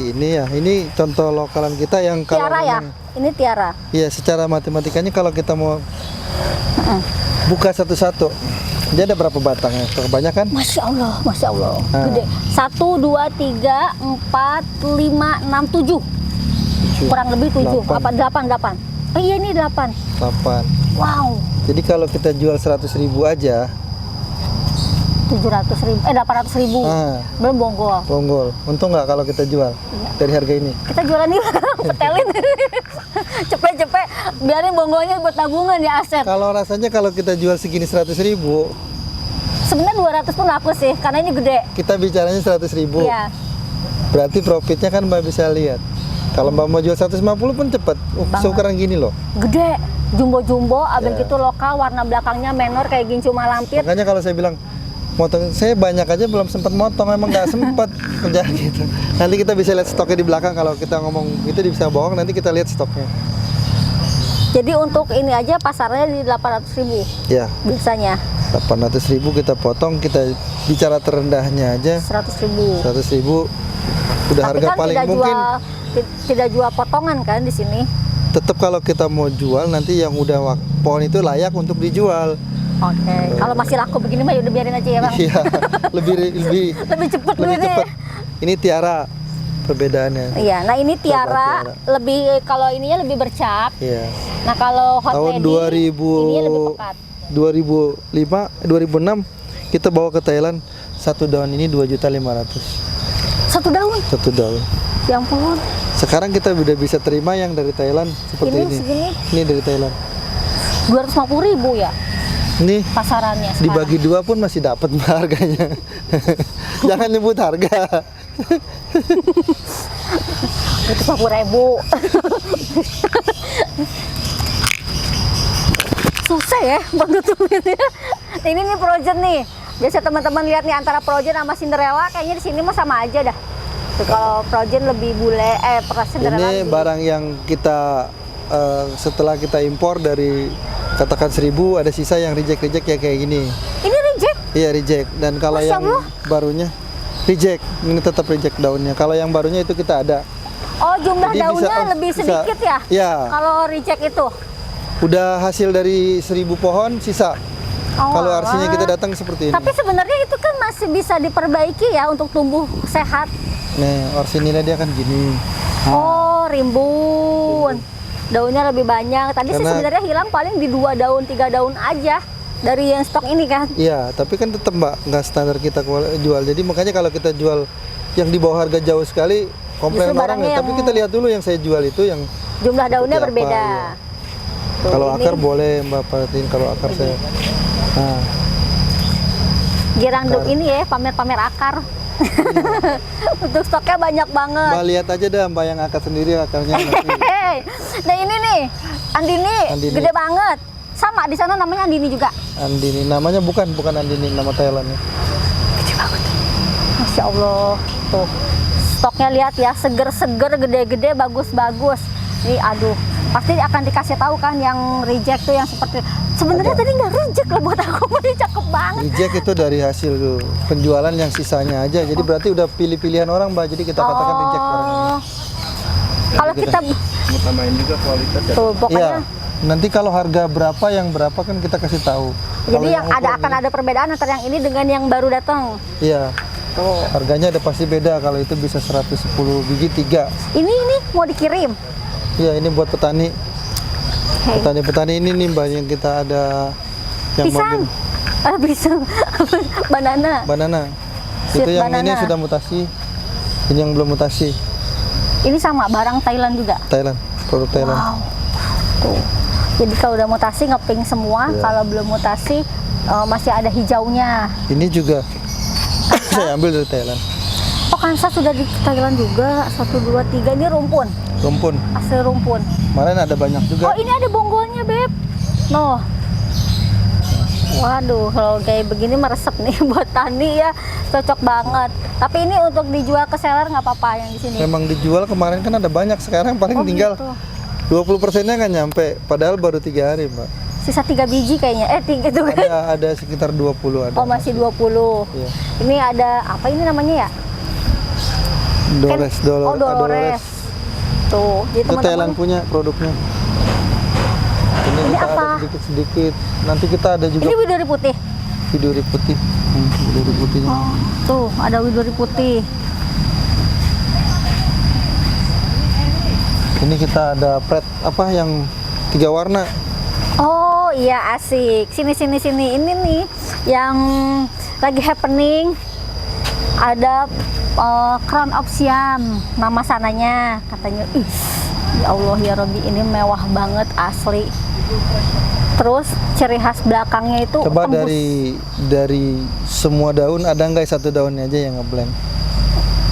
seperti ini ya. Ini contoh lokalan kita yang kalau Tiara ya? Ini tiara. Iya, secara matematikanya kalau kita mau buka satu-satu, dia ada berapa batangnya? Kebanyakan? Masya Allah, Masya Allah. Nah. Gede. 1, 2, 3, 4, 5, 6, 7. Kurang lebih 7. Apa 8? Oh iya, ini 8. 8. Wow. Jadi kalau kita jual 100.000 aja, 700.000, 800.000. Belum bonggol. bonggol. Untung nggak kalau kita jual dari harga ini? Kita jualan nih, petelin. Cepet-cepet, biarin bonggolnya buat tabungan ya, Asep. Kalau rasanya kalau kita jual segini 100.000, Sebenarnya 200 pun laku sih, karena ini gede. kita bicaranya 100.000. Iya. Berarti profitnya kan Mbak bisa lihat. Kalau Mbak mau jual 150 pun cepet. Seukuran gini loh. Gede, jumbo-jumbo, abis Ya. gitu lokal, warna belakangnya menor kayak gincu malampir. Makanya kalau saya bilang motong, saya banyak aja belum sempat motong, emang nggak sempat kerja gitu. Nanti kita bisa lihat stoknya di belakang. Kalau kita ngomong itu bisa bohong, nanti kita lihat stoknya. Jadi untuk ini aja pasarnya di 800.000 Ya, biasanya. 800.000 kita potong, kita bicara terendahnya aja 100.000. 100.000 udah Tapi harga kan paling tidak mungkin. tidak jual potongan kan di sini. Tetap kalau kita mau jual nanti yang udah pohon itu layak untuk dijual. Oke. Kalau masih laku begini mah ya udah biarin aja ya, Bang. Iya, lebih Lebih cepet lebih ini. cepat. Ini tiara perbedaannya. Iya, nah ini tiara, Tiara. lebih kalau ininya lebih bercap. Iya. Nah kalau hot Tahun lady 2000 ini lebih pekat. 2006 kita bawa ke Thailand. Satu daun ini 2.500.000. Satu daun. Satu daun. Ya ampun. Sekarang kita udah bisa terima yang dari Thailand seperti Ini ini. segini? Ini dari Thailand. 250.000 ya Ini pasarannya sekarang. dibagi dua pun masih dapat harganya. Jangan nyebut harga. Itu 50.000. Susah ya nutupinnya. Ini nih Projen nih. Biasa teman-teman lihat nih antara Projen sama Cinderella, kayaknya di sini mah sama aja dah. Tuh, kalau Projen lebih bule, Cinderella Ini lebih- barang yang kita setelah kita impor dari katakan 1.000, ada sisa yang reject ya kayak gini. Ini reject. Iya reject. Dan kalau Masya yang Allah. barunya reject, ini tetap reject daunnya. Kalau yang barunya itu kita ada. Oh, jumlah Jadi daunnya bisa- lebih bisa- sedikit ya? Iya. Kalau reject itu. Udah hasil dari 1.000 pohon sisa. Oh, Kalau arsinya alah. kita datang seperti ini. Tapi sebenarnya itu kan masih bisa diperbaiki ya untuk tumbuh sehat. Nih, orsinilnya dia kan gini. Oh, rimbun. Daunnya lebih banyak. Tadi sih Karena- sebenarnya hilang paling di 2 daun, 3 daun aja dari yang stok ini kan. Iya, tapi kan tetap Mbak, nggak standar kita jual. Jadi makanya kalau kita jual yang di bawah harga jauh sekali, komplain Justru orang barangnya ya. Tapi yang- kita lihat dulu yang saya jual itu yang Jumlah daunnya apa, berbeda. iya. Tuh, kalau ini akar boleh Mbak perhatiin kalau akar saya. Nah, Giranduk akar. ini ya pamer-pamer akar. Untuk stoknya banyak banget. Mbak lihat aja dah Mbak yang akar sendiri akarnya nanti. Hehehe. Nah ini nih, Andini, Andini. gede banget. Sama di sana namanya Andini juga. Andini namanya bukan Andini, nama Thailandnya. Gede banget. Masya Allah. Tuh. Stoknya lihat ya, seger-seger, gede-gede, bagus-bagus. Nih aduh, pasti akan dikasih tahu kan yang reject tuh yang seperti sebenarnya Ada. tadi nggak reject loh buat aku, ini cakep banget. Reject itu dari hasil penjualan yang sisanya aja. Jadi berarti udah pilih-pilihan orang Mbak. Jadi kita katakan reject orang ini. Kalau kita Mau tambahin juga kualitas ya. tuh Iya. pokoknya Nanti kalau harga berapa yang berapa kan kita kasih tahu. Kalau jadi yang ada ukuran akan ada perbedaan antara yang ini dengan yang baru datang. Iya. Tuh. Harganya ada pasti beda. Kalau itu bisa 110 biji 3. Ini mau dikirim. Iya, ini buat petani. Hey. Petani-petani ini nih Mbak yang kita ada yang Pisang. Pisang. Banana. banana. Sweet Itu yang ini banana. sudah mutasi. Ini yang belum mutasi. Ini sama barang Thailand juga. Thailand, produk Thailand. Wow. Tuh. Jadi kalau udah mutasi ngeping semua, Iya. kalau belum mutasi masih ada hijaunya. Ini juga saya ambil dari Thailand. Oh, Kansa sudah di Thailand juga. 1, 2, 3 ini rumpun. Rumpun. Asli rumpun. Kemarin ada banyak juga. Oh, ini ada bonggolnya, Beb. Noh. Waduh, kalau kayak begini meresep nih buat tani ya, cocok banget. Tapi ini untuk dijual ke seller nggak apa-apa yang di sini. Memang dijual kemarin kan ada banyak. Sekarang paling Oh, tinggal gitu. 20%-nya nggak nyampe. Padahal baru 3 hari Mbak. Sisa 3 biji kayaknya. 3 itu kan. Ada sekitar 20 ada. Oh, masih 20. Iya. Ini ada apa ini namanya ya? Dores, Oh, Dolores. Tuh, jadi Itu Thailand teman-teman. punya produknya. Ini Ini kita apa? ada sedikit-sedikit. Nanti kita ada juga Ini widuri putih. Widuri putih. Widuri putihnya. Oh, tuh ada widuri putih. Ini kita ada pret apa yang 3 warna. Oh iya asik. Sini. Ini nih yang lagi happening. Ada Crown of Siam nama sananya katanya. Ih, ya Allah ya Robi ini mewah banget asli. Terus ciri khas belakangnya itu Coba tembus. dari semua daun ada nggak satu daunnya aja yang ngeblank?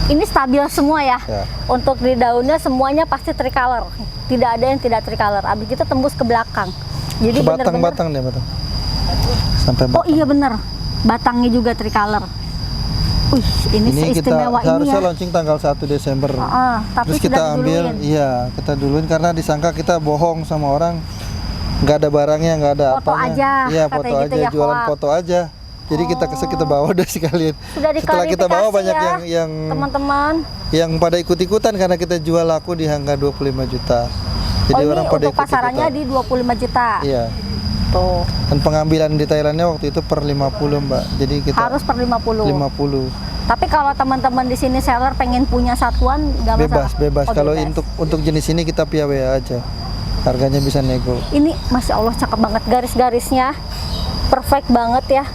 Ini stabil semua ya. Ya. Untuk di daunnya semuanya pasti tricolor. Tidak ada yang tidak tricolor. Abis itu tembus ke belakang. Jadi Ke bener-bener. batang-batang deh batang. Sampai Oh batang. iya bener. Batangnya juga tricolor. Wih, ini Ini kita seistimewa ini seharusnya ya. launching tanggal 1 Desember. Tapi Terus sudah kita ambil, diduluin. iya kita duluin karena disangka kita bohong sama orang, nggak ada barangnya, nggak ada Foto apanya. aja, Iya katanya foto gitu aja, ya, jualan hoax. foto aja. Jadi kita bawa udah sekalian. Sudah Setelah kita bawa diklarifikasi banyak ya, yang teman-teman. yang pada ikut-ikutan karena kita jual laku di angka 25 juta. Jadi Oh, orang ini pada untuk pasarannya ikut-ikutan. di 25 juta. Iya. Tuh. Dan pengambilan di Thailandnya waktu itu per 50 Mbak. Jadi kita Harus per 50. 50. Tapi kalau teman-teman di sini seller pengen punya satuan nggak masalah. Bebas. Oh, Kalau bebas. untuk jenis ini kita piawai aja. Harganya bisa nego. Ini Masya Allah cakep banget garis-garisnya. Perfect banget ya.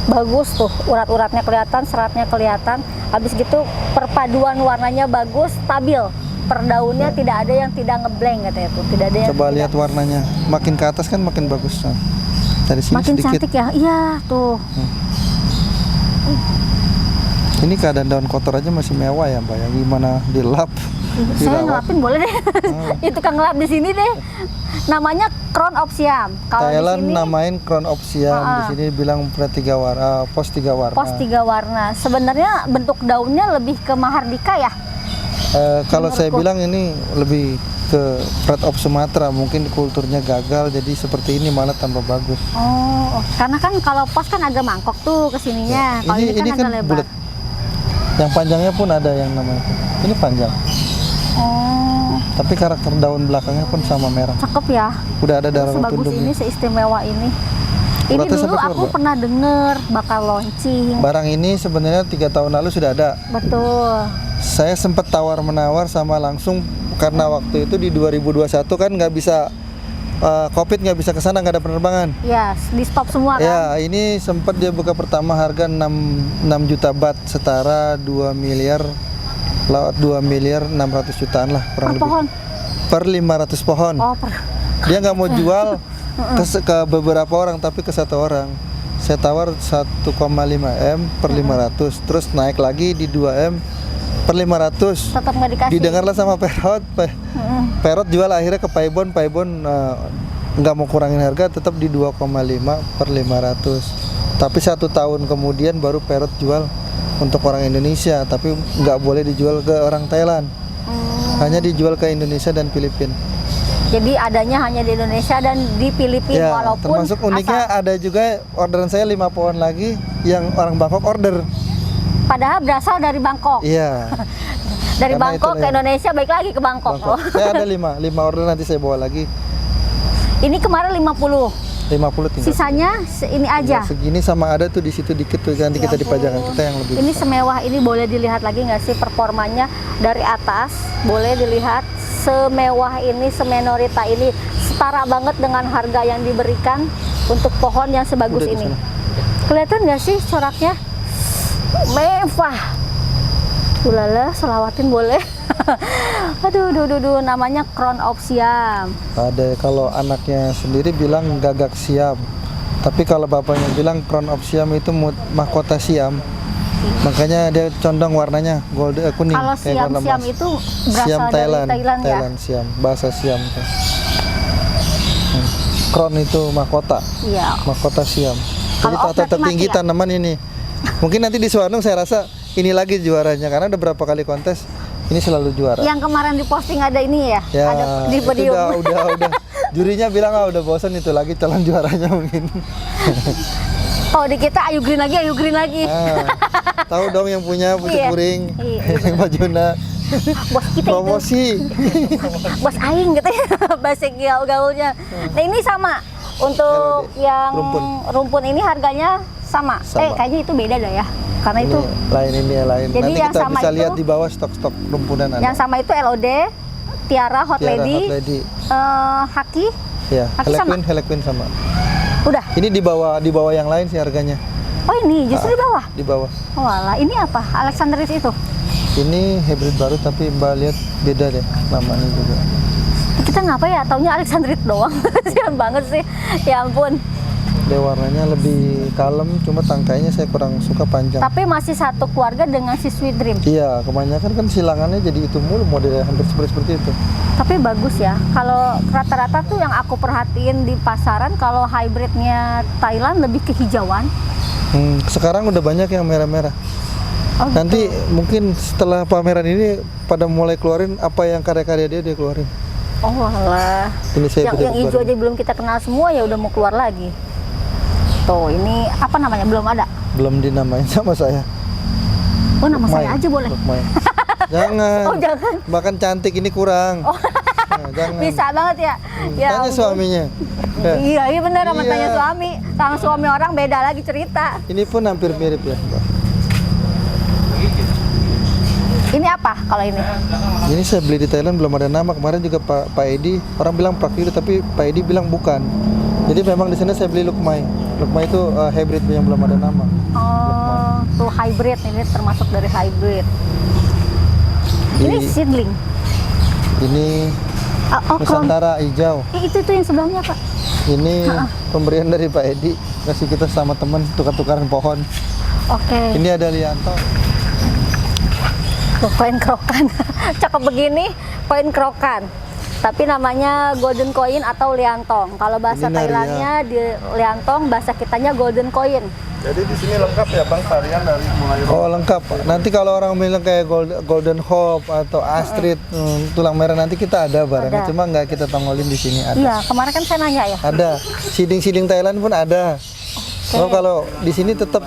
Bagus tuh, urat-uratnya kelihatan, seratnya kelihatan. Habis gitu perpaduan warnanya bagus, stabil. Per daunnya tidak ada yang tidak ngeblank katanya tuh. Tidak ada yang Coba tidak- lihat warnanya. Makin ke atas kan makin bagus. Nah, dari sini makin sedikit. cantik ya. Iya, tuh. Ini keadaan daun kotor aja masih mewah ya Mbak ya. Gimana dilap? Saya dirawat. ngelapin boleh deh. Itu kan ngelap di sini deh. Namanya Crown of Siam. Kalau di Thailand sini namain Crown of Siam. Di sini bilang pret 3 warna, pos 3 warna. pos 3 warna. Sebenarnya bentuk daunnya lebih ke Mahardika ya. Kalau saya menurutku. bilang ini lebih ke pret of Sumatera. Mungkin kulturnya gagal jadi seperti ini malah tambah bagus. Oh, karena kan kalau pos kan agak mangkok tuh kesininya. Kalau ini kan agak lebar. bulat. Yang panjangnya pun ada yang namanya. Ini panjang. Oh, Tapi karakter daun belakangnya pun sama merah. cakep ya. Udah ada darah Sebagus tunduknya. ini, seistimewa ini. Ini Uratnya dulu sampai keluar, aku Mbak? pernah denger bakal launching. Barang ini sebenarnya 3 tahun lalu sudah ada. Betul. Saya sempat tawar-menawar sama langsung karena waktu itu di 2021 kan nggak bisa COVID nggak bisa ke sana, nggak ada penerbangan. Ya, di stop semua kan. Ya, ini sempat dia buka pertama harga 6 juta baht setara 2 miliar 600 jutaan lah kurang Per lebih. pohon. Per 500 pohon. Oh, Dia nggak mau jual ke beberapa orang tapi ke satu orang. Saya tawar 1,5 M per 500, terus naik lagi di 2 M per 500. tetap nggak dikasih. Didengarlah sama Perot. Perot jual akhirnya ke Paibon nggak mau kurangin harga, tetap di 2,5 per 500. Tapi 1 tahun kemudian baru Perot jual untuk orang Indonesia, tapi nggak boleh dijual ke orang Thailand. Hanya dijual ke Indonesia dan Filipina. Jadi adanya hanya di Indonesia dan di Filipina Ya, walaupun termasuk uniknya ada juga orderan saya 5 pohon lagi yang orang Bangkok order. padahal berasal dari Bangkok. Iya. Dari Karena Bangkok itulah ke ya. Indonesia balik lagi ke Bangkok. Bangkok. Saya ada 5 order nanti saya bawa lagi. Ini kemarin 50. 50 tinggal. Sisanya ini aja. Tinggal segini sama ada tuh di situ dikit tuh nanti kita dipajakan kita yang lebih. Ini besar. semewah ini boleh dilihat lagi nggak sih performanya dari atas? Boleh dilihat semewah ini, semenorita ini setara banget dengan harga yang diberikan untuk pohon yang sebagus Udah di ini. sana. Kelihatan nggak sih coraknya? Mewah. Ulala, selawatin boleh. Aduh, namanya Crown of Siam. Ada kalau anaknya sendiri bilang gagak Siam. Tapi kalau bapaknya bilang Crown of Siam itu mahkota Siam. Makanya dia condong warnanya gold kuning. Kalau kayak warna Siam emas. itu berasal Siam dari Thailand, Thailand ya. Siam, bahasa Siam tuh. Crown itu mahkota, Iya. mahkota Siam. Jadi Kalau off tahta berarti tertinggi mati ya? tanaman ini. Mungkin nanti di Suwarnung saya rasa ini lagi juaranya karena ada beberapa kali kontes ini selalu juara. Yang kemarin diposting ada ini ya? Ya, Ada di itu podium. udah. Jurinya bilang udah bosan itu lagi calon juaranya mungkin. Oh, di kita Ayu Green lagi. Nah, Tahu dong yang punya Pucuk Iya. Puring, Iya, yang Majuna. Bos kita itu. Promosi. Bos aing gitu ya. Bahasa gaul-gaulnya. Nah, ini sama. Untuk LOD, yang rumpun. rumpun ini harganya sama. Sama. Kayaknya itu beda dah ya. Karena Ini itu lain, ini ya lain. Jadi Nanti yang kita sama bisa itu- lihat di bawah stok-stok rumpunan ada. yang sama itu LOD, Tiara Hot Tiara Lady, Hot Lady. Haki. Ya, Haki sama? Harlequin sama. Udah. Ini di bawah yang lain sih harganya. Oh, ini justru di bawah. Di bawah. Oh, alah. Ini apa? Alexandris itu. Ini hybrid baru tapi Mbak lihat beda deh namanya juga. Kita ngapa ya? Taunya Alexandrit doang. Sian banget sih. Ya ampun. Dia warnanya lebih kalem, cuma tangkainya saya kurang suka panjang. Tapi masih satu keluarga dengan si Sweet Dream. Iya, kebanyakan kan silangannya jadi itu mulu modelnya hampir seperti itu. Tapi bagus ya. Kalau rata-rata tuh yang aku perhatiin di pasaran, kalau hybridnya Thailand lebih kehijauan. Sekarang udah banyak yang merah-merah. Oh, gitu. Nanti mungkin setelah pameran ini pada mulai keluarin apa yang karya-karya dia keluarin. Oh alah. Ini saya Yang hijau keluarin. aja belum kita kenal semua ya udah mau keluar lagi. Tuh, ini apa namanya? Belum ada. Belum dinamain sama saya. Oh, nama Lukmai. saya aja boleh. Lukmai. Jangan. Oh, jangan. Bahkan cantik ini kurang. Nah, jangan. Bisa banget ya. Ya Tanya ampun. suaminya. Ya. Iya benar, sama Iya. tanya suami. Sama suami orang beda lagi cerita. Ini pun hampir mirip ya, Mbak. Ini apa kalau ini? Ini saya beli di Thailand belum ada nama. Kemarin juga Pak Edi, orang bilang Prakiru tapi Pak Edi bilang bukan. Jadi memang di sana saya beli Lukmai. Lukmai itu hybrid yang belum ada nama. Oh, tuh hybrid, ini termasuk dari hybrid. Ini Di- seedling. Ini Oh, klon. Nusantara hijau. Itu yang sebelahnya, Pak. Ini pemberian dari Pak Edi. Kasih kita sama teman tukar-tukaran pohon. Oke. Ini ada Lianto. Tuh, koin krokan. Cakep begini, koin krokan. Tapi namanya golden coin atau liantong. Kalau bahasa Ini Naria. Thailandnya di liantong, bahasa kitanya golden coin. Jadi di sini lengkap ya Bang, varian dari mulai Oh lengkap. Nanti kalau orang bilang kayak Golden Hope atau Astrid tulang merah nanti kita ada barangnya. Ada. Cuma nggak kita tongolin di sini ada. Iya, kemarin kan saya nanya ya. Ada. Siding Thailand pun ada. Oh kalau di sini tetap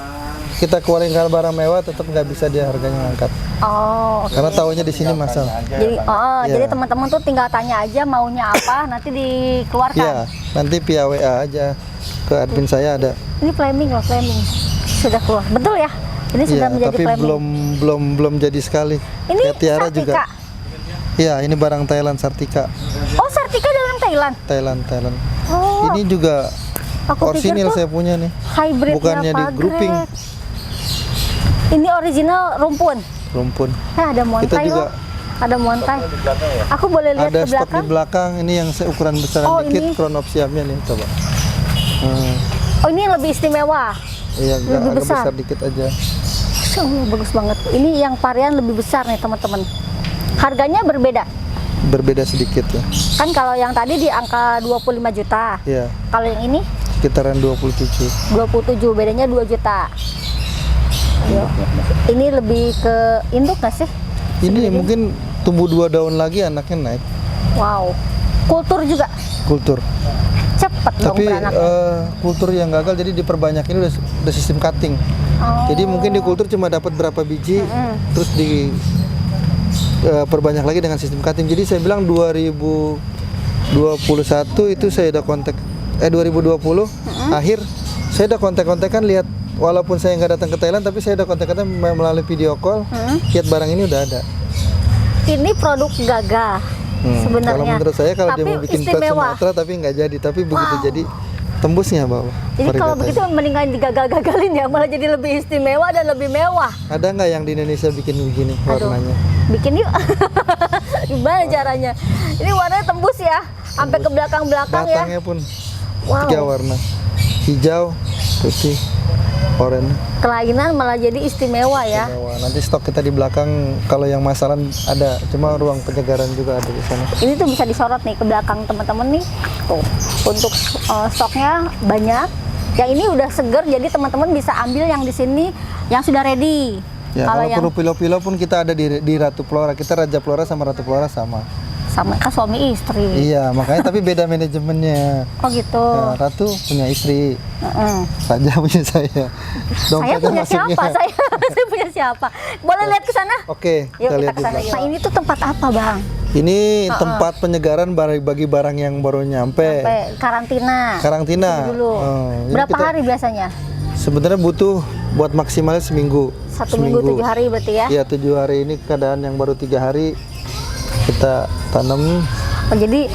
kita keluarin barang mewah tetap nggak bisa dia harganya ngangkat. Oh, oke. Karena tahunya di sini masal. Jadi, Iya. jadi teman-teman tuh tinggal tanya aja maunya apa, nanti dikeluarkan. Iya. Nanti via WA aja ke admin saya ada. Ini flaming loh, flaming. Sudah keluar. Betul ya? Ini sudah Iya. menjadi Tapi flaming. belum jadi sekali. Ini Kayak Tiara Sartika. juga. Iya. Ini barang Thailand Sartika. Oh, Sartika dalam Thailand. Thailand. Oh, Ini juga aku pikir orsinil tuh saya punya nih. hybridnya bukannya di Pagrek. grouping. Ini original rumpun. Rumpun. Ada montai Kita juga loh. Ada montai. Aku boleh lihat ada ke stok di belakang? belakang. Ini yang ukuran besar Oh, dikit, ini. kronopsiamnya nih coba. Oh, ini yang lebih istimewa. Iya, Lebih agak besar. besar dikit aja. Masya Allah, bagus banget. Ini yang varian lebih besar nih teman-teman. Harganya berbeda. Berbeda sedikit ya. Kan kalau yang tadi di angka 25 juta. Iya, Kalau yang ini sekitaran 27. 27, bedanya 2 juta. Yo. Ini lebih ke induk nggak sih? Ini mungkin tumbuh 2 daun lagi anaknya naik. Wow. Kultur juga. Kultur. Cepet dong Tapi beranaknya. kultur yang gagal jadi diperbanyak ini udah sistem cutting. Oh. Jadi mungkin di kultur cuma dapat berapa biji, terus di perbanyak lagi dengan sistem cutting. Jadi saya bilang 2021 itu saya udah kontak 2020 akhir saya udah kontak-kontakan lihat walaupun saya nggak datang ke Thailand tapi saya udah kontak-kontak melalui video call. Lihat barang ini udah ada. Ini produk gagah sebenarnya. Kalau menurut saya kalau dia Tapi mau bikin plat istimewa. Sumatera tapi nggak jadi, tapi begitu jadi tembusnya Bapak. Jadi kalau pariwisata. begitu mendingan digagal-gagalin ya, malah jadi lebih istimewa dan lebih mewah. Ada nggak yang di Indonesia bikin begini warnanya? Bikin yuk. Gimana caranya? Ini warnanya tembus ya, sampai ke belakang-belakang ya. Batangnya pun Wow. 3 warna, hijau, putih, oranye. Kelainan malah jadi istimewa ya. Mewah. Nanti stok kita di belakang kalau yang masalan ada, cuma ruang penyegaran juga ada di sana. Ini tuh bisa disorot nih ke belakang teman-teman nih. Tuh, untuk stoknya banyak. Yang ini udah seger, jadi teman-teman bisa ambil yang di sini yang sudah ready. Ya, Kalau kalau yang perlu pilo-pilo pun kita ada di Ratu Flora. Kita Raja Flora sama Ratu Flora sama. sama kan suami istri. Iya, makanya tapi beda manajemennya. Oh gitu. Ya, Ratu punya istri, Heeh. Saja punya saya. Saya Dompetnya punya masuknya. siapa? Saya siapa. Boleh lihat ke sana? Oke, Yuk kita lihat ke sana. juga. Nah, ini tuh tempat apa, Bang? Ini tempat penyegaran bagi barang yang baru nyampe. Sampai karantina. Karantina. Tunggu dulu. Ini Berapa kita hari biasanya? Sebenarnya butuh buat maksimalnya seminggu. 1 minggu 7 hari berarti ya? Iya, 7 hari ini keadaan yang baru 3 hari kita tanam. Oh, jadi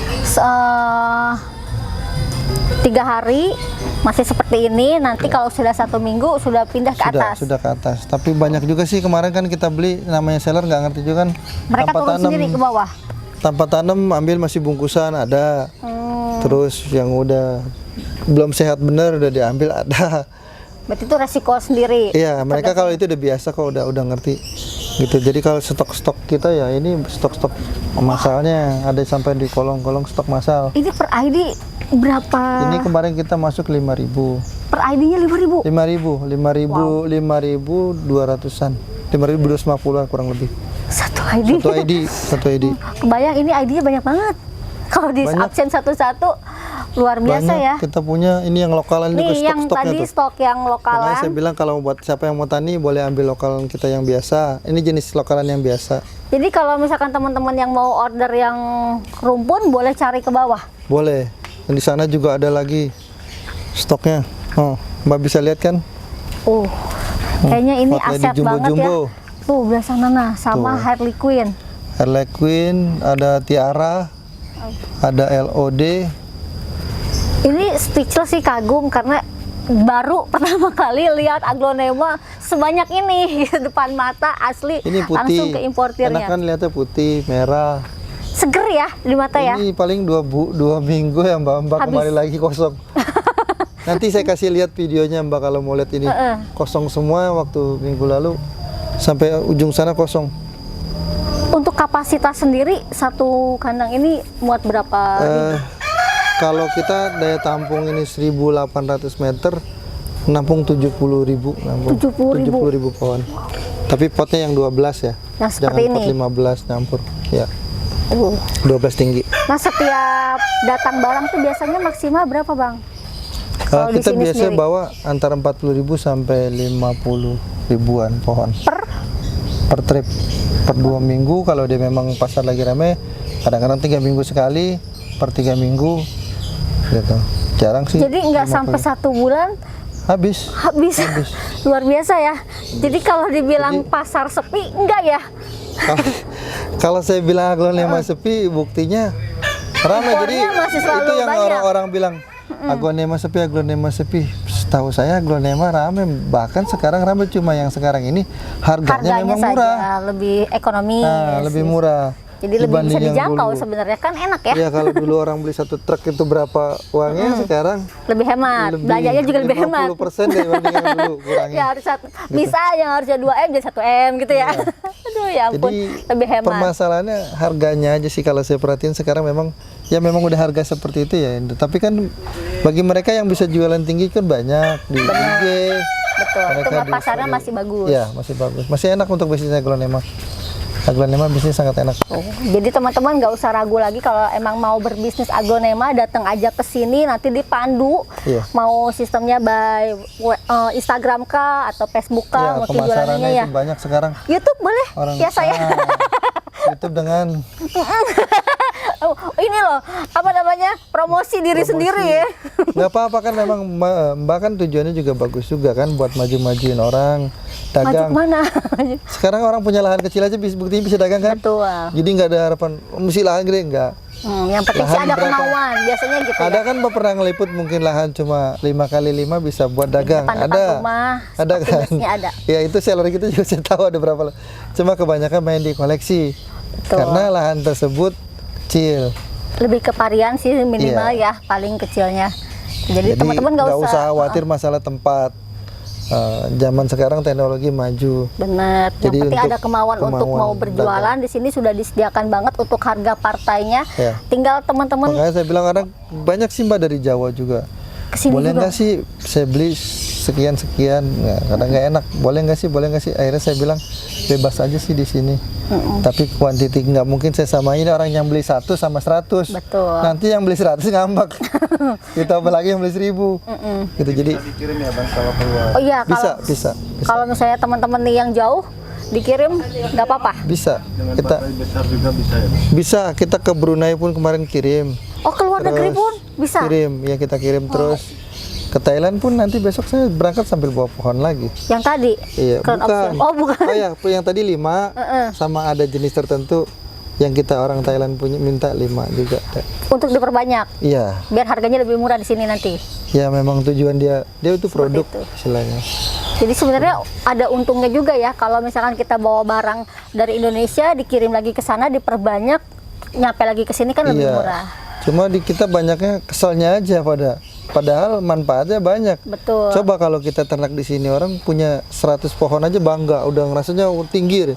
3 hari masih seperti ini. Nanti kalau sudah 1 minggu sudah pindah ke atas. Sudah ke atas. Tapi banyak juga sih kemarin kan kita beli, namanya seller nggak ngerti juga kan. Mereka turun sendiri ke bawah. Tanpa tanam ambil masih bungkusan ada. Terus yang udah belum sehat bener udah diambil ada. Berarti itu resiko sendiri. Iya, mereka kalau itu udah biasa kok, udah ngerti gitu. Jadi kalau stok-stok kita ya ini stok-stok masalnya ada sampai di kolong-kolong stok masal. Ini per ID berapa? Ini kemarin kita masuk 5.000. Per ID-nya 5.000. 5.200-an. 5.250-an kurang lebih. Satu ID. Satu ID. Kebayang ini ID-nya banyak banget. Kalau di Banyak. absen satu-satu luar biasa Banyak ya. kita punya ini yang lokalan juga Nih yang stok-stoknya tadi tuh. stok yang Makanya lokalan. saya bilang kalau buat siapa yang mau tani boleh ambil lokalan kita yang biasa. Ini jenis lokalan yang biasa. Jadi kalau misalkan teman-teman yang mau order yang rumpun boleh cari ke bawah. Boleh. Dan di sana juga ada lagi stoknya. Oh, Mbak bisa lihat kan? Kayaknya ini Hot Lady aset banget jumbo-jumbo. ya. Tuh belah sana nah sama Tuh. Harley Quinn. Harley Quinn, ada Tiara, ada LOD. Ini speechless sih, kagum karena baru pertama kali lihat aglonema sebanyak ini di depan mata asli. Ini Langsung putih. ke importirnya. Enak kan lihatnya putih, merah. Seger ya di mata ya. Ini paling 2 minggu ya Mbak Habis. kembali lagi kosong. Nanti saya kasih lihat videonya Mbak kalau mau lihat ini. Kosong semua waktu minggu lalu sampai ujung sana kosong. Untuk kapasitas sendiri satu kandang ini muat berapa? Kalau kita daya tampung ini 1.800 meter, nampung 70.000, nampung 70.000 pohon. Tapi potnya yang 12 ya. Nah, seperti Jangan pot ini. 15 nyampur. Ya. 12 tinggi. Nah, setiap datang barang tuh biasanya maksimal berapa, Bang? Kalau di Kita sini biasa sendiri? bawa antara 40.000 sampai 50.000-an pohon per trip. Per 2 minggu kalau dia memang pasar lagi rame, kadang-kadang 3 minggu sekali, per 3 minggu gitu. Jarang sih. Jadi nggak 50. sampai 1 bulan habis. luar biasa ya. Jadi kalau dibilang pasar sepi enggak ya? Kalau saya bilang aglonema sepi, buktinya ramai. Jadi Impornya masih selalu itu yang banyak. orang-orang bilang aglonema sepi. Setahu saya aglonema ramai, bahkan sekarang ramai, cuma yang sekarang ini harganya memang saja murah. lebih ekonomis. Lebih murah. Jadi lebih bisa dibanding yang dijangkau dulu. sebenarnya, kan enak ya. Ya kalau dulu orang beli 1 truk itu berapa uangnya, sekarang Lebih hemat. Belanjanya juga lebih hemat. 50% dibanding yang dulu kurangnya. Ya harus bisa yang harusnya 2M jadi 1M gitu ya. Aduh ya ampun, Jadi lebih hemat. permasalahannya harganya aja sih kalau saya perhatiin sekarang memang udah harga seperti itu ya. Tapi kan bagi mereka yang bisa jualan tinggi kan banyak di IG. Betul. Itu mereka pasarnya masih bagus. Ya, masih bagus. Masih enak untuk bisnis aglonema. Aglonema bisnis sangat enak. Jadi teman-teman nggak usah ragu lagi kalau emang mau berbisnis aglonema, datang aja ke sini, nanti dipandu. Iya. Mau sistemnya by Instagram kah atau Facebook Ya, kah, mungkin jualannya pemasarannya ya. itu banyak sekarang. YouTube boleh? Orang Ya saya. YouTube dengan Oh, ini loh, apa namanya, promosi diri sendiri ya. nggak apa-apa kan, memang Mbak kan tujuannya juga bagus juga kan buat maju-majuin orang Maju dagang. kemana? Sekarang orang punya lahan kecil aja buktinya bisa dagang kan. Betul. Jadi nggak ada harapan mesti lahan gede, enggak. Yang penting sih Lahan ada berapa? kemauan, biasanya gitu Ada ya. kan Mbak pernah ngeliput mungkin lahan cuma 5x5 bisa buat dagang. Depan-depan rumah, ada seperti kan. biasanya ada. Ya itu seller kita juga saya tahu ada berapa. Cuma kebanyakan main di koleksi. Betul. Karena lahan tersebut kecil. Lebih ke varian sih minimal Iya. ya, paling kecilnya. Jadi teman-teman nggak usah khawatir masalah tempat. Zaman sekarang teknologi maju. bener. Yang Jadi penting untuk ada kemauan untuk kemauan mau berjualan. Di sini sudah disediakan banget untuk harga partainya. Ya. Tinggal teman-teman Makanya saya bilang kadang banyak sih Mbak dari Jawa juga. Kesini boleh juga. nggak sih saya beli sekian nggak, kadang nggak enak, boleh nggak sih, akhirnya saya bilang bebas aja sih di sini. Tapi kuantiti nggak mungkin saya samain orang yang beli 100 sama 100. Betul. Nanti yang beli 100 ngambek. Kita apalagi yang beli 1000. Gitu, jadi Dikirim ya bang kalau keluar. Oh iya, bisa. kalau misalnya teman-teman nih yang jauh dikirim nggak apa-apa. Bisa. Dengan Kita baterai besar juga bisa ya. bisa, kita ke Brunei pun kemarin kirim. Oh, ke luar negeri Terus pun bisa. Kirim, ya kita kirim terus. Ke Thailand pun nanti besok saya berangkat sambil bawa pohon lagi. Yang tadi? Iya, Crown of bukan. Siam. Oh, bukan. Oh ya, yang tadi 5 sama ada jenis tertentu yang kita orang Thailand punya minta 5 juga ada. Untuk diperbanyak. Iya. Biar harganya lebih murah di sini nanti. Ya memang tujuan dia itu produk itu. istilahnya. Jadi sebenarnya ada untungnya juga ya kalau misalkan kita bawa barang dari Indonesia dikirim lagi ke sana diperbanyak, nyampe lagi ke sini kan lebih Iya. murah. Cuma di kita banyaknya keselnya aja padahal manfaatnya banyak. Betul. Coba kalau kita ternak di sini orang punya 100 pohon aja bangga, udah ngerasanya tinggi.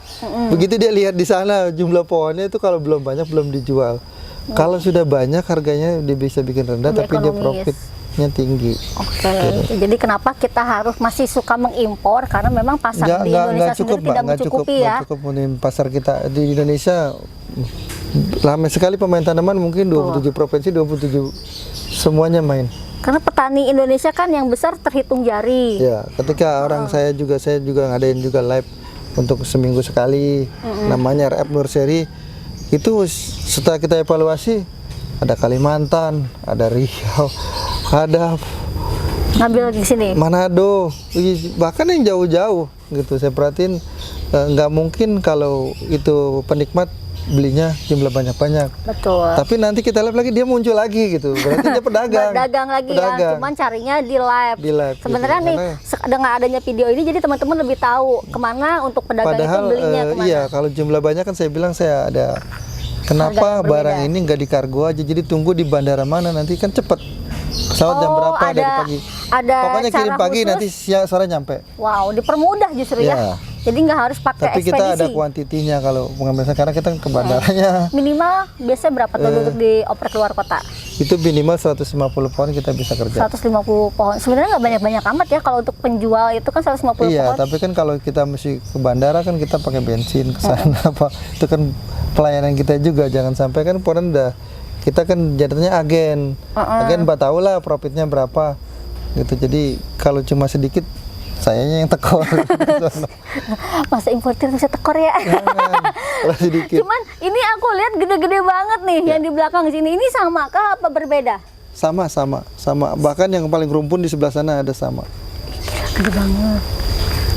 Begitu dia lihat di sana jumlah pohonnya itu kalau belum banyak belum dijual. Kalau sudah banyak harganya dia bisa bikin rendah Lebih tapi dia ekonomis. profitnya tinggi. Oke. Jadi kenapa kita harus masih suka mengimpor karena memang pasar di Indonesia cukup, sendiri tidak nggak cukup, mencukupi ya. nggak cukup memenuhi pasar kita di Indonesia. Lama sekali pemain tanaman, mungkin 27 provinsi, 27 semuanya main. Karena petani Indonesia kan yang besar terhitung jari. Ya, ketika orang saya juga ngadain juga live untuk seminggu sekali, namanya RF Nursery. Itu setelah kita evaluasi, ada Kalimantan, ada Riau, ada Ngambil di sini. Manado, bahkan yang jauh-jauh gitu. Saya perhatiin nggak mungkin kalau itu penikmat belinya jumlah banyak-banyak. Betul. Tapi nanti kita live lagi dia muncul lagi gitu. Berarti dia pedagang. Berdagang lagi ya, cuman carinya di live. Di live, Sebenarnya gitu. nih Karena- dengan adanya video ini jadi teman-teman lebih tahu kemana untuk pedagang Padahal itu belinya kemana. iya, kalau jumlah banyak kan saya bilang saya ada Harga kenapa yang berbeda. barang ini nggak di kargo aja, jadi tunggu di bandara mana nanti kan cepet. Pesawat jam Oh, berapa dari ada- pagi. ada Pokoknya kirim cara pagi khusus? nanti siang sore nyampe. Wow, dipermudah justru Iya. ya. Jadi nggak harus pakai Tapi kita ada ekspedisi. kuantitinya kalau pengambilan karena kita ke bandaranya. Minimal biasanya berapa tuh untuk dioper keluar kota? Itu minimal 150 pohon kita bisa kerja. 150 pohon. Sebenarnya nggak banyak-banyak amat ya kalau untuk penjual itu kan 150 Iya, pohon. tapi kan kalau kita mesti ke bandara kan kita pakai bensin ke sana apa. Itu kan pelayanan kita juga, jangan sampai kan pohon udah kita kan jadinya agen. Agen tahu lah profitnya berapa. Gitu. Jadi kalau cuma sedikit sayanya yang tekor. Masa importir bisa tekor ya? Jangan, kalau sedikit. Cuman ini aku lihat gede-gede banget nih yang di belakang sini. Ini sama kah apa berbeda? Sama. Bahkan yang paling rumpun di sebelah sana ada sama. Gede banget.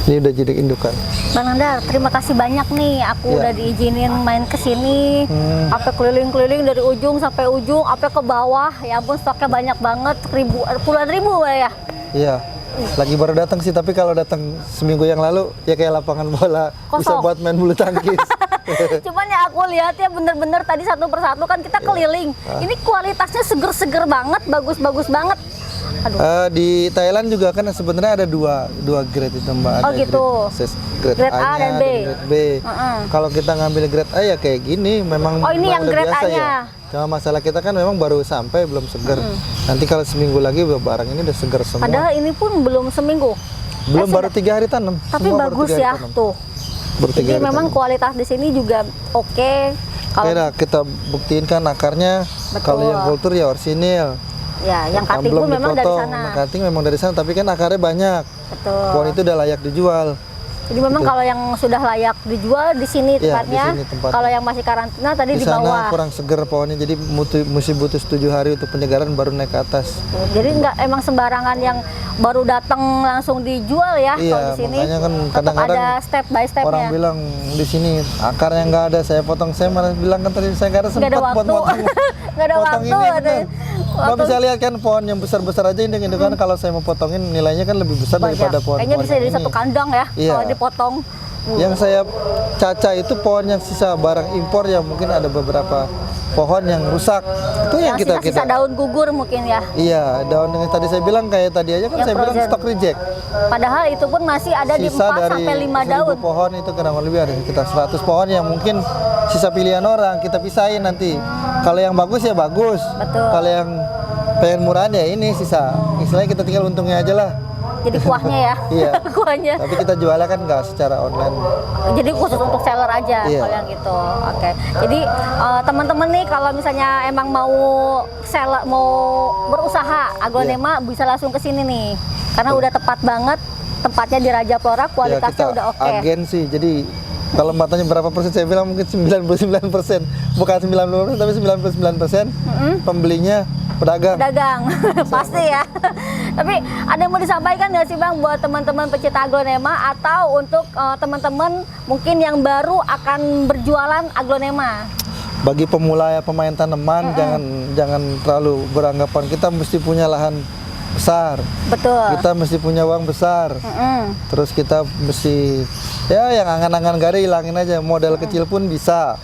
Ini udah jadi indukan. Bang Nandar, terima kasih banyak nih. Aku Ya. udah diizinin main ke sini. Sampai keliling-keliling dari ujung sampai ujung, sampai ke bawah. Ya ampun, stoknya banyak banget, puluhan ribu ya. Iya. Lagi baru datang sih, tapi kalau datang seminggu yang lalu ya kayak lapangan bola, bisa Kosong. buat main bulu tangkis. Cuman ya aku lihat ya bener-bener tadi satu persatu kan kita keliling. Ini kualitasnya seger-seger banget, bagus-bagus banget. Aduh. Di Thailand juga kan sebenarnya ada dua grade itu Mbak. Oh, Ada gitu. Grade Grade A A-nya dan B. grade B. Kalau kita ngambil grade A ya kayak gini, memang Oh, ini memang yang udah grade biasa A-nya. ya. Cuma masalah kita kan memang baru sampai belum seger. Nanti kalau seminggu lagi barang ini udah seger semua. Padahal ini pun belum seminggu. Belum baru 3 hari tanam. Tapi Semua baru bagus 3 hari ya tanam. tuh. Baru 3 Jadi hari memang tanam. kualitas di sini juga oke. Kalau Oke, nah, kita buktiin kan akarnya. Betul. Kalau yang kultur ya orsinil. ya yang cutting belum pun memang dari dipotong. sana. Nah, cutting memang dari sana, tapi kan akarnya banyak. Betul. Pohon itu udah layak dijual. Jadi memang kalau yang sudah layak dijual di sini Iya, tempatnya. di sini tempatnya. Kalau yang masih karantina tadi Di di sana bawah. kurang seger pohonnya, jadi mesti butuh 7 hari untuk penyegaran baru naik ke atas. Jadi nggak emang sembarangan yang baru datang langsung dijual ya Iya, kalau di sini. makanya kan Tetap kadang-kadang ada step by Orang stepnya. bilang di sini akarnya nggak ada, saya potong. Saya malah bilang kan tadi saya nggak ada Nggak sempat ada buat waktu. potong. Nggak ada potong waktu, ini. ada Bener. Mbak waktu. bisa lihat kan pohon yang besar-besar aja induk-indukan kalau saya mau potongin nilainya kan lebih besar Banyak. daripada pohon. Kayaknya bisa jadi satu kandang ya Iya. kalau dipotong. Yang saya caca itu pohon yang sisa barang impor yang mungkin ada beberapa pohon yang rusak. Itu yang kita sisa daun gugur mungkin ya. Iya, daun yang tadi saya bilang kayak tadi aja kan Yang saya bilang frozen. stok reject. Padahal itu pun masih ada di Sisa 4 dari sampai 5 1000 daun. pohon itu kurang lebih ada sekitar 100 pohon yang mungkin sisa pilihan orang, kita pisahin nanti. Kalau yang bagus ya bagus. Betul. Kalau yang pengen murahan ya ini sisa. Istilahnya kita tinggal untungnya aja lah. Jadi kuahnya ya. Iya. Kuahnya. Tapi kita jualnya kan nggak secara online. Jadi khusus untuk seller aja Iya. kalau yang gitu. Oke. Jadi teman-teman nih kalau misalnya emang mau seller mau berusaha aglonema bisa langsung ke sini nih. Karena udah tepat banget tempatnya di Raja Flora, Ya, kualitasnya kita udah oke. agen sih. Jadi kalau mbak tanya berapa persen, saya bilang mungkin 99%. Bukan 90%, tapi 99% pembelinya pedagang. Dagang. Pasti ya. Tapi ada yang mau disampaikan nggak sih Bang buat teman-teman pecinta aglonema atau untuk teman-teman mungkin yang baru akan berjualan aglonema? Bagi pemula ya pemain tanaman jangan terlalu beranggapan kita mesti punya lahan besar. Betul. Kita mesti punya uang besar. Terus kita mesti ya yang angan-angan gak ada hilangin aja. Modal kecil pun bisa.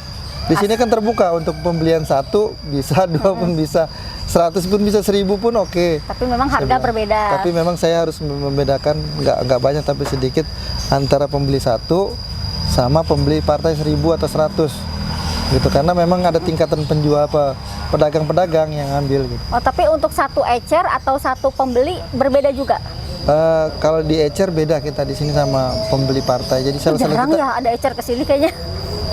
Di sini kan terbuka untuk pembelian 1 bisa, 2 pun bisa, 100 pun bisa, 1000 pun oke. Tapi memang harga Saya bilang. berbeda. Tapi memang saya harus membedakan nggak banyak tapi sedikit antara pembeli 1 sama pembeli partai 1000 atau 100 gitu, karena memang ada tingkatan penjual pedagang-pedagang yang ambil gitu. Oh, tapi untuk satu ecer atau satu pembeli berbeda juga? Kalau di ecer beda kita di sini sama pembeli partai. Jadi salah Jarang kita ya ada ecer ke sini kayaknya.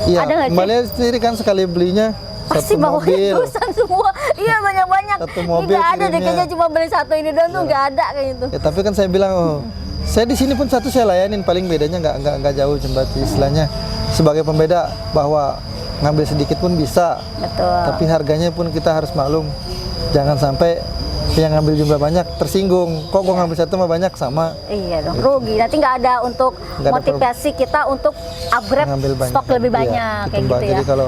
iya, Ada nggak sih? Mbak lihat sendiri kan sekali belinya Pasti satu bawain mobil. dosan semua. Iya banyak-banyak. Satu Ini mobil nggak ada deh kirimnya. kayaknya cuma beli satu ini doang tuh nggak ada kayak gitu. Ya, tapi kan saya bilang saya di sini pun 1 saya layanin, paling bedanya nggak jauh cuma istilahnya sebagai pembeda bahwa ngambil sedikit pun bisa. Betul. Tapi harganya pun kita harus maklum. Jangan sampai yang ngambil jumlah banyak tersinggung. Kok gua ngambil 1 mah banyak sama. Iya dong, rugi. Nanti nggak ada untuk Nggak ada motivasi kita untuk upgrade ngambil banyak. stok lebih Iya, banyak gitu, kayak Mbak. gitu ya. Jadi kalau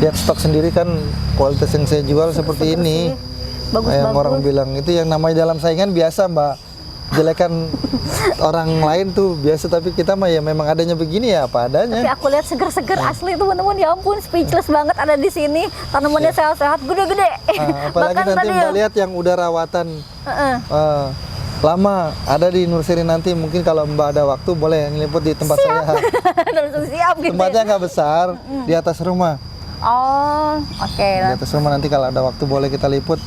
lihat stok sendiri kan kualitas yang saya jual seperti ini. Yang orang Bagus-bagus. bilang itu yang namanya dalam saingan biasa, Mbak. Jelekan orang lain tuh biasa, tapi kita mah ya memang adanya begini ya apa Tapi adanya. aku lihat segar-segar asli teman-teman, ya ampun speechless banget ada di sini. Tanamannya sehat-sehat, gede-gede. Apalagi Bahkan nanti tadi Mbak lihat yang udah rawatan lama ada di Nursery nanti, mungkin kalau Mbak ada waktu boleh ngeliput di tempat saya. langsung siap gitu. Tempatnya nggak besar, di atas rumah. Oh, oke. Di atas rumah nanti kalau ada waktu boleh kita liput.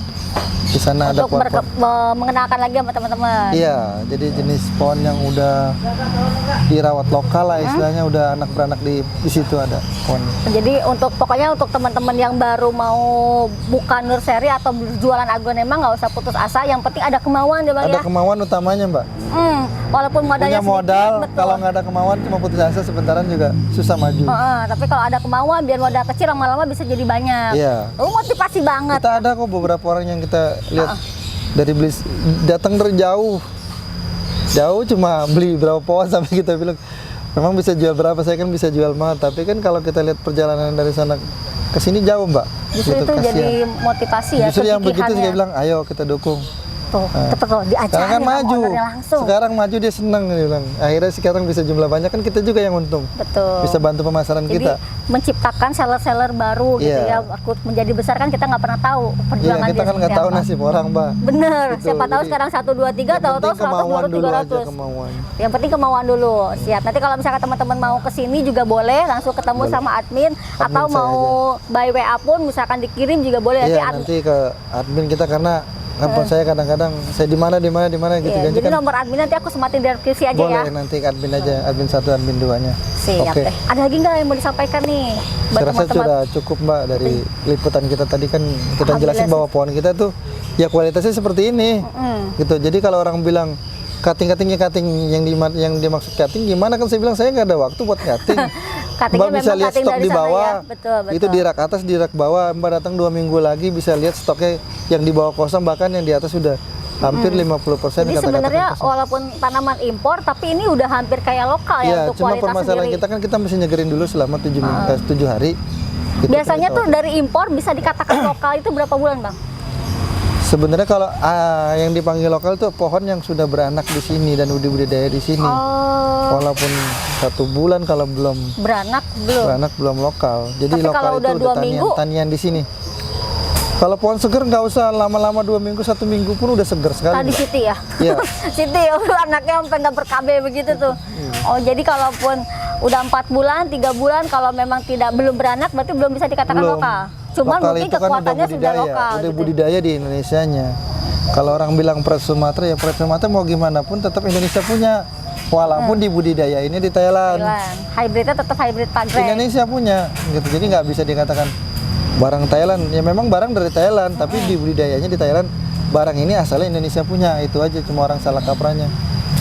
Di sana ada Untuk pohon-pohon. mengenalkan lagi sama teman-teman. Iya, jadi jenis pohon yang udah dirawat lokal lah istilahnya, udah anak beranak di situ ada pohon. Jadi pokoknya untuk teman-teman yang baru mau buka nursery atau berjualan aglonema nggak usah putus asa. Yang penting ada kemauan ya Bang Ada ya. kemauan utamanya, Mbak. Walaupun modalnya Punya modal, sedikit, betul. kalau nggak ada kemauan cuma putus asa sebentaran juga susah maju. Tapi kalau ada kemauan, biar modal kecil lama-lama bisa jadi banyak. Iya. Motivasi banget. Kita ada kok beberapa orang yang kita lihat dari beli datang dari jauh cuma beli berapa pohon sampai kita bilang memang bisa jual berapa, saya kan bisa jual mahal, tapi kan kalau kita lihat perjalanan dari sana ke sini jauh, Mbak. Justru Gitu, itu kasihan. jadi motivasi ya. Justru yang begitu kegigihannya. saya bilang ayo kita dukung. Tuh, cepet loh Sekarang diajarin kan sama maju. ownernya langsung. Sekarang maju dia senang dia bilang. Akhirnya sekarang bisa jumlah banyak, kan kita juga yang untung. Betul. Bisa bantu pemasaran Jadi kita. menciptakan seller-seller baru gitu Iya. ya. Aku menjadi besar kan kita nggak pernah tahu Iya, perjuangan kita dia kan nggak seperti tahu apa. nasib orang, Mbak. Bener, Gitu, siapa tahu jadi sekarang 1, 2, 3, Yang tahu-tahu penting 100, kemauan 200, dulu aja, 300. kemauan. Yang penting kemauan dulu. Siap. Nanti kalau misalkan teman-teman mau ke sini juga boleh langsung ketemu sama admin atau saya mau by WA pun misalkan dikirim juga boleh. Iya, nanti ke admin kita karena handphone saya kadang-kadang saya di mana gitu. Iya, jadi kan nomor admin nanti aku sematin di deskripsi aja boleh ya. nanti ke admin aja, admin 1, admin 2-nya. Siap Oke. deh. Ada lagi nggak yang mau disampaikan nih buat Saya rasa teman-teman? sudah cukup, Mbak, dari liputan kita tadi kan kita Alhamdulillah jelasin bahwa pohon kita tuh ya kualitasnya seperti ini. Gitu. Jadi kalau orang bilang cutting yang dimaksud cutting gimana, kan saya bilang saya nggak ada waktu buat cutting. Cuttingnya Mbak bisa memang lihat cutting stok dari di sana bawah. ya. Betul. Itu di rak atas, di rak bawah. Mbak datang 2 minggu lagi bisa lihat stoknya yang di bawah kosong, bahkan yang di atas sudah hampir 50%. Jadi sebenarnya walaupun tanaman impor tapi ini udah hampir kayak lokal ya Iya, untuk cuma kualitas permasalahan sendiri. kita kan kita mesti nyegerin dulu selama 7 hari. Gitu, Biasanya gitu. tuh dari impor bisa dikatakan lokal itu berapa bulan, Bang? Sebenarnya kalau yang dipanggil lokal itu pohon yang sudah beranak di sini dan udah budidaya di sini. Oh, Walaupun 1 bulan kalau belum beranak belum. beranak belum lokal. Jadi Tapi lokal kalau itu udah 2 tanian, minggu? tanian di sini. Kalau pohon seger nggak usah lama-lama 2 minggu, 1 minggu pun udah seger sekali. Tadi Mbak. Siti ya? Iya. Siti anaknya sampai nggak ber-KB begitu tuh. Oh, jadi kalaupun udah 4 bulan, 3 bulan kalau memang belum beranak berarti belum bisa dikatakan Belum. lokal. Cuman Lokal mungkin itu kan kekuatannya sudah lokal udah gitu. budidaya di Indonesianya. Kalau orang bilang Pret Sumatera, ya Pret Sumatera mau gimana pun tetap Indonesia punya. Walaupun dibudidayainnya di Thailand. Hybridnya tetap hybrid pagrek. Indonesia punya, gitu. Jadi nggak bisa dikatakan barang Thailand. Ya memang barang dari Thailand, tapi dibudidayanya di Thailand. Barang ini asalnya Indonesia punya, itu aja. Cuma orang salah kaprahnya.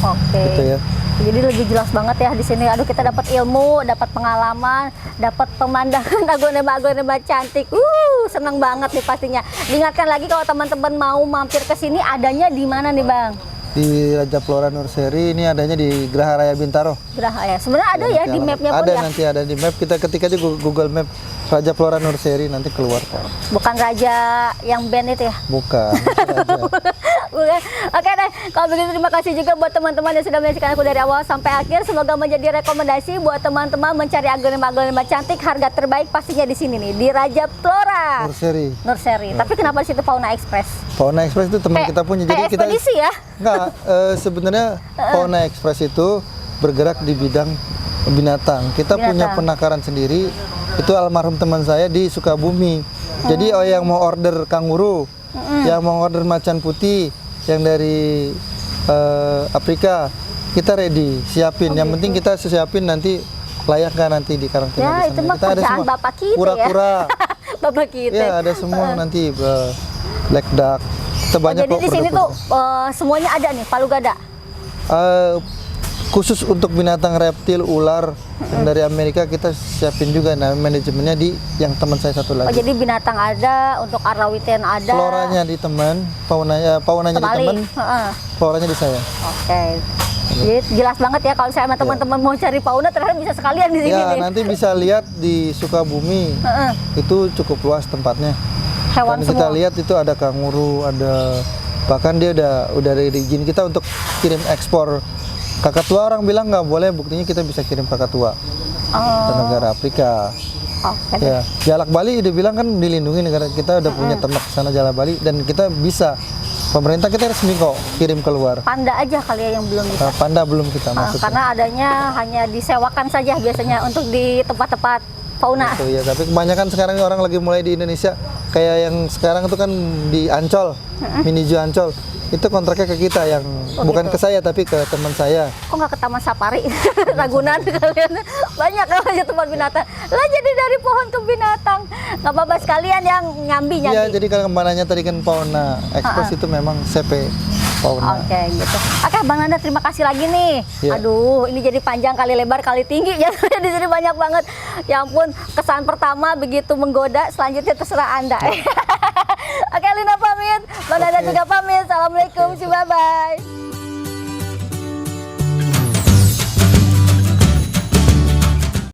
Oke. Gitu ya. Jadi lebih jelas banget ya di sini. Aduh, kita dapat ilmu, dapat pengalaman, dapat pemandangan aglonema cantik. Seneng banget nih pastinya. Diingatkan lagi kalau teman-teman mau mampir ke sini, adanya di mana nih, Bang? Di Raja Flora Nurseri ini adanya di Geraha Raya Bintaro. Geraha ya. Sebenarnya ada ya di mapnya pun ada ya. Nanti ada di map, kita ketik aja Google Map Raja Flora Nurseri nanti keluar kok. Bukan raja yang band itu ya? Bukan. Raja. Bukan. Oke deh, kalau begitu terima kasih juga buat teman-teman yang sudah menyaksikan aku dari awal sampai akhir. Semoga menjadi rekomendasi buat teman-teman mencari aglonema cantik, harga terbaik pastinya di sini nih, di Raja Flora Nurseri. Tapi kenapa di situ Fauna Express? Fauna Express itu teman kita punya. Jadi kayak kita ekspedisi ya? Enggak, sebenarnya Fauna Express itu bergerak di bidang binatang. Kita punya penakaran sendiri. Itu almarhum teman saya di Sukabumi. Jadi yang mau order kanguru, yang mau order macan putih, yang dari Afrika, kita ready, siapin. Yang penting kita siapin nanti layak nggak nanti di karantina Ya, di sana. itu mah Kita ada kerjaan semua. bapak kita Kura-kura. ya. Bapak kita. Ya, ada semua nanti black duck. Kita banyak Jadi kok di sini tuh produk-produk. semuanya ada nih, palu gada. Khusus untuk binatang reptil, ular yang dari Amerika kita siapin juga. Nah, manajemennya di yang teman saya satu Oh, lagi. jadi binatang ada, untuk arawiten ada. Floranya di teman, faunanya di Kebalik. teman, Heeh. floranya di saya. Oke. Jadi jelas banget ya kalau saya sama teman-teman mau cari fauna ternyata bisa sekalian di sini Ya, nih. nanti bisa lihat di Sukabumi. Heeh. Itu cukup luas tempatnya. Hewan Dan kita semua. lihat itu ada kanguru, ada bahkan dia udah ada izin kita untuk kirim ekspor kakatua. Orang bilang nggak boleh, buktinya kita bisa kirim kakatua ke negara Afrika. Oke. Ya, Jalak Bali udah bilang kan dilindungi negara kita, udah punya ternak sana Jalak Bali, dan kita bisa, pemerintah kita resmi kok kirim keluar. Panda aja kali ya yang belum bisa. Panda belum kita masuk. Karena adanya hanya disewakan saja biasanya untuk di tempat-tempat fauna. Gitu, ya, tapi kebanyakan sekarang orang lagi mulai di Indonesia, kayak yang sekarang itu kan di Ancol, Mini Zoo Ancol. Itu kontraknya ke kita, yang bukan gitu. ke saya tapi ke teman saya. Kok nggak ke Taman Safari? Ragunan kalian. Banyak kan aja tempat binatang. Lah jadi dari pohon ke binatang. Nggak apa-apa sekalian yang nyambi. Iya, jadi kalau kembangannya tadi kan Fauna Express itu memang CP Fauna. Oke, gitu. Oke, Bang Nanda, terima kasih lagi nih. Iya. Aduh, ini jadi panjang kali lebar kali tinggi. Ya, di sini banyak banget. Ya ampun, kesan pertama begitu menggoda, selanjutnya terserah Anda. Oke, Lina pamit. Bang Nanda juga pamit. Assalamualaikum, bye-bye.